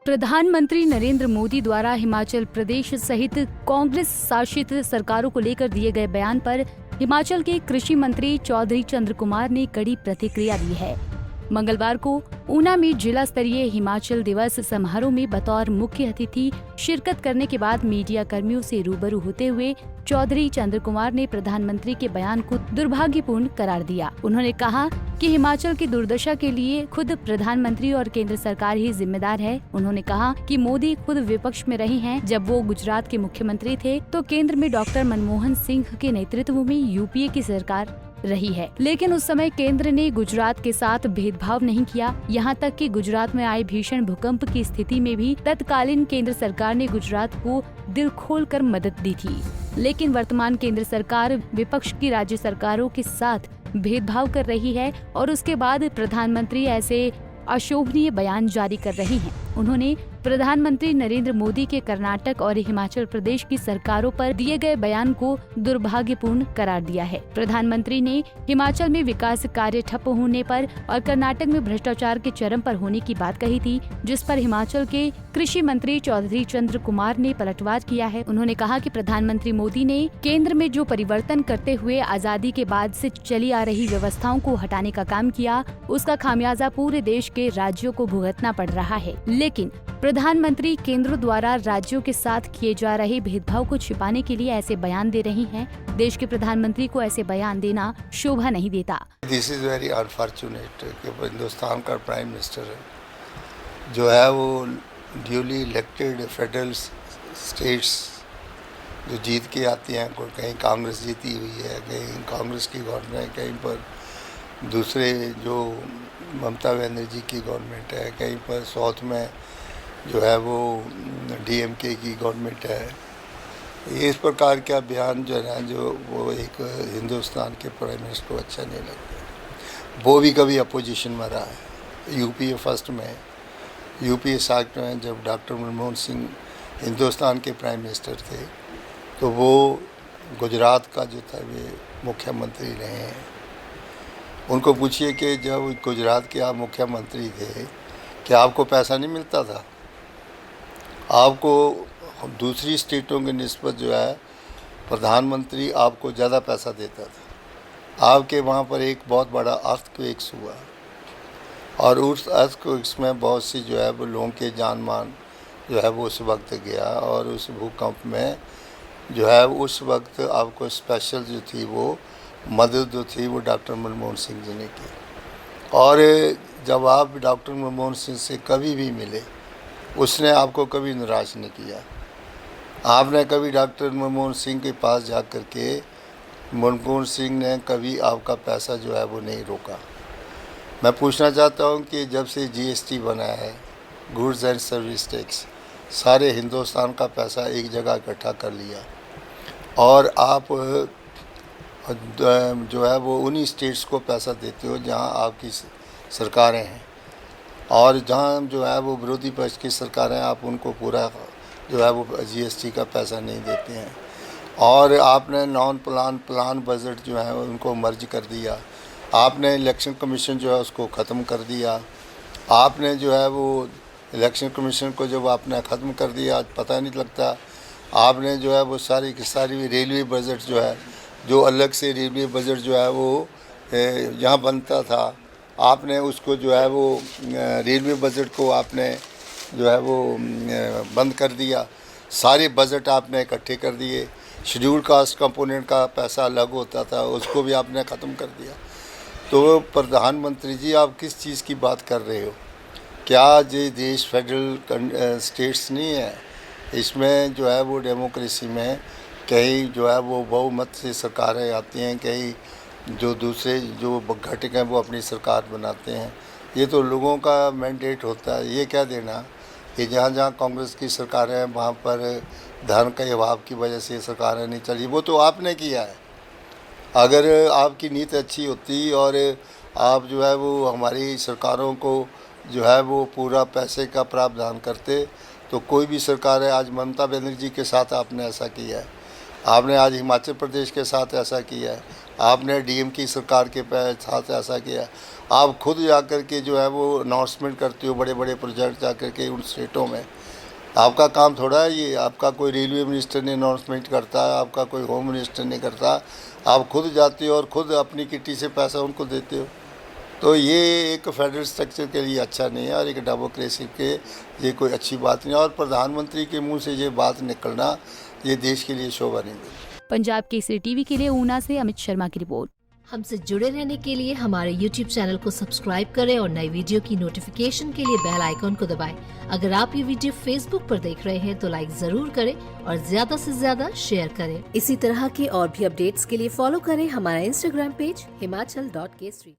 प्रधानमंत्री नरेंद्र मोदी द्वारा हिमाचल प्रदेश सहित कांग्रेस शासित सरकारों को लेकर दिए गए बयान पर हिमाचल के कृषि मंत्री चौधरी चंद्र कुमार ने कड़ी प्रतिक्रिया दी है। मंगलवार को ऊना में जिला स्तरीय हिमाचल दिवस समारोह में बतौर मुख्य अतिथि शिरकत करने के बाद मीडिया कर्मियों से रूबरू होते हुए चौधरी चंद्र कुमार ने प्रधानमंत्री के बयान को दुर्भाग्यपूर्ण करार दिया। उन्होंने कहा कि हिमाचल की दुर्दशा के लिए खुद प्रधानमंत्री और केंद्र सरकार ही जिम्मेदार है। उन्होंने कहा कि मोदी खुद विपक्ष में रहे हैं। जब वो गुजरात के मुख्यमंत्री थे तो केंद्र में डॉक्टर मनमोहन सिंह के नेतृत्व में यूपीए की सरकार रही है, लेकिन उस समय केंद्र ने गुजरात के साथ भेदभाव नहीं किया। यहाँ तक कि गुजरात में आए भीषण भूकंप की स्थिति में भी तत्कालीन केंद्र सरकार ने गुजरात को दिल खोलकर मदद दी थी। लेकिन वर्तमान केंद्र सरकार विपक्ष की राज्य सरकारों के साथ भेदभाव कर रही है और उसके बाद प्रधानमंत्री ऐसे अशोभनीय बयान जारी कर रहे हैं। उन्होंने प्रधानमंत्री नरेंद्र मोदी के कर्नाटक और हिमाचल प्रदेश की सरकारों पर दिए गए बयान को दुर्भाग्यपूर्ण करार दिया है। प्रधानमंत्री ने हिमाचल में विकास कार्य ठप होने पर और कर्नाटक में भ्रष्टाचार के चरम पर होने की बात कही थी, जिस पर हिमाचल के कृषि मंत्री चौधरी चंद्र कुमार ने पलटवार किया है। उन्होंने कहा कि प्रधानमंत्री मोदी ने केंद्र में जो परिवर्तन करते हुए आजादी के बाद से चली आ रही व्यवस्थाओं को हटाने का काम किया, उसका खामियाजा पूरे देश के राज्यों को भुगतना पड़ रहा है। लेकिन प्रधानमंत्री केंद्र द्वारा राज्यों के साथ किए जा रहे भेदभाव को छिपाने के लिए ऐसे बयान दे रहे हैं। देश के प्रधानमंत्री को ऐसे बयान देना शोभा नहीं देता। दिस इज वेरी अनफॉर्चुनेट कि हिंदुस्तान का प्राइम मिनिस्टर जो है वो ड्यूली इलेक्टेड फेडरल स्टेट्स जो जीत के आती हैं, कहीं कांग्रेस जीती हुई है, कहीं कांग्रेस की गवर्नमेंट है, कहीं पर दूसरे जो ममता बनर्जी की गवर्नमेंट है, कहीं पर साउथ में जो है वो डीएमके की गवर्नमेंट है। ये इस प्रकार का बयान जो है जो वो एक हिंदुस्तान के प्राइम मिनिस्टर को अच्छा नहीं लगता। वो भी कभी अपोजिशन में रहा है। यूपीए फर्स्ट में, यूपीए साथ में जब डॉक्टर मनमोहन सिंह हिंदुस्तान के प्राइम मिनिस्टर थे तो वो गुजरात का जो था वे मुख्यमंत्री रहे हैं। उनको पूछिए कि जब गुजरात के आप मुख्यमंत्री थे क्या आपको पैसा नहीं मिलता था? आपको दूसरी स्टेटों के निस्बत जो है प्रधानमंत्री आपको ज़्यादा पैसा देता था। आपके वहाँ पर एक बहुत बड़ा अर्थक्वेक्स हुआ और उस अर्थक्वेक्स में बहुत सी जो है वो लोगों के जान मान जो है वो उस वक्त गया और उस भूकंप में जो है उस वक्त आपको स्पेशल जो थी वो मदद जो थी वो डॉक्टर मनमोहन सिंह जी ने की। और जब आप डॉक्टर मनमोहन सिंह से कभी भी मिले उसने आपको कभी निराश नहीं किया। आपने कभी डॉक्टर मनमोहन सिंह के पास जा कर के मनमोहन सिंह ने कभी आपका पैसा जो है वो नहीं रोका। मैं पूछना चाहता हूँ कि जब से जीएसटी बना है, गुड्स एंड सर्विस टैक्स, सारे हिंदुस्तान का पैसा एक जगह इकट्ठा कर लिया और आप जो है वो उन्हीं स्टेट्स को पैसा देते हो जहाँ आपकी सरकारें हैं और जहाँ जो है वो विरोधी पक्ष की सरकारें आप उनको पूरा जो है वो जीएसटी का पैसा नहीं देते हैं। और आपने नॉन प्लान बजट जो है उनको मर्ज कर दिया। आपने इलेक्शन कमीशन जो है उसको ख़त्म कर दिया। आपने जो है वो इलेक्शन कमीशन को जब आपने ख़त्म कर दिया पता नहीं लगता। आपने जो है वो सारी की सारी रेलवे बजट जो है, जो अलग से रेलवे बजट जो है वो यहाँ बनता था, आपने उसको जो है वो रेलवे बजट को आपने जो है वो बंद कर दिया। सारे बजट आपने इकट्ठे कर दिए। शेड्यूल कास्ट कंपोनेंट का पैसा अलग होता था उसको भी आपने ख़त्म कर दिया। तो प्रधानमंत्री जी आप किस चीज़ की बात कर रहे हो? क्या ये देश फेडरल स्टेट्स नहीं है? इसमें जो है वो डेमोक्रेसी में कहीं जो है वो बहुमत से सरकारें आती हैं, कहीं जो दूसरे जो घटक हैं वो अपनी सरकार बनाते हैं। ये तो लोगों का मैंडेट होता है। ये क्या देना कि जहाँ जहाँ कांग्रेस की सरकारें हैं वहाँ पर धन के अभाव की वजह से सरकारें नहीं चली, वो तो आपने किया है। अगर आपकी नीति अच्छी होती और आप जो है वो हमारी सरकारों को जो है वो पूरा पैसे का प्रावधान करते तो कोई भी सरकार है। आज ममता बनर्जी के साथ आपने ऐसा किया है आपने आज हिमाचल प्रदेश के साथ ऐसा किया है, आपने डीएम की सरकार के साथ ऐसा किया है। आप खुद जाकर के जो है वो अनाउंसमेंट करते हो बड़े बड़े प्रोजेक्ट जाकर के उन स्टेटों में। आपका काम थोड़ा है ये, आपका कोई रेलवे मिनिस्टर ने अनाउंसमेंट करता है, आपका कोई होम मिनिस्टर नहीं करता। आप खुद जाते हो और खुद अपनी किट्टी से पैसा उनको देते हो। तो ये एक फेडरल स्ट्रक्चर के लिए अच्छा नहीं है और एक डेमोक्रेसी के ये कोई अच्छी बात नहीं है। और प्रधानमंत्री के मुंह से ये बात निकलना ये देश के लिए शोभा नहीं देती। पंजाब केसरी टीवी के लिए ऊना से अमित शर्मा की रिपोर्ट। हमसे जुड़े रहने के लिए हमारे YouTube चैनल को सब्सक्राइब करें और नई वीडियो की नोटिफिकेशन के लिए बेल आइकॉन को दबाएं। अगर आप ये वीडियो Facebook पर देख रहे हैं तो लाइक जरूर करें और ज्यादा से ज्यादा शेयर करें। इसी तरह के और भी अपडेट्स के लिए फॉलो करें हमारा Instagram पेज himachal.kesri।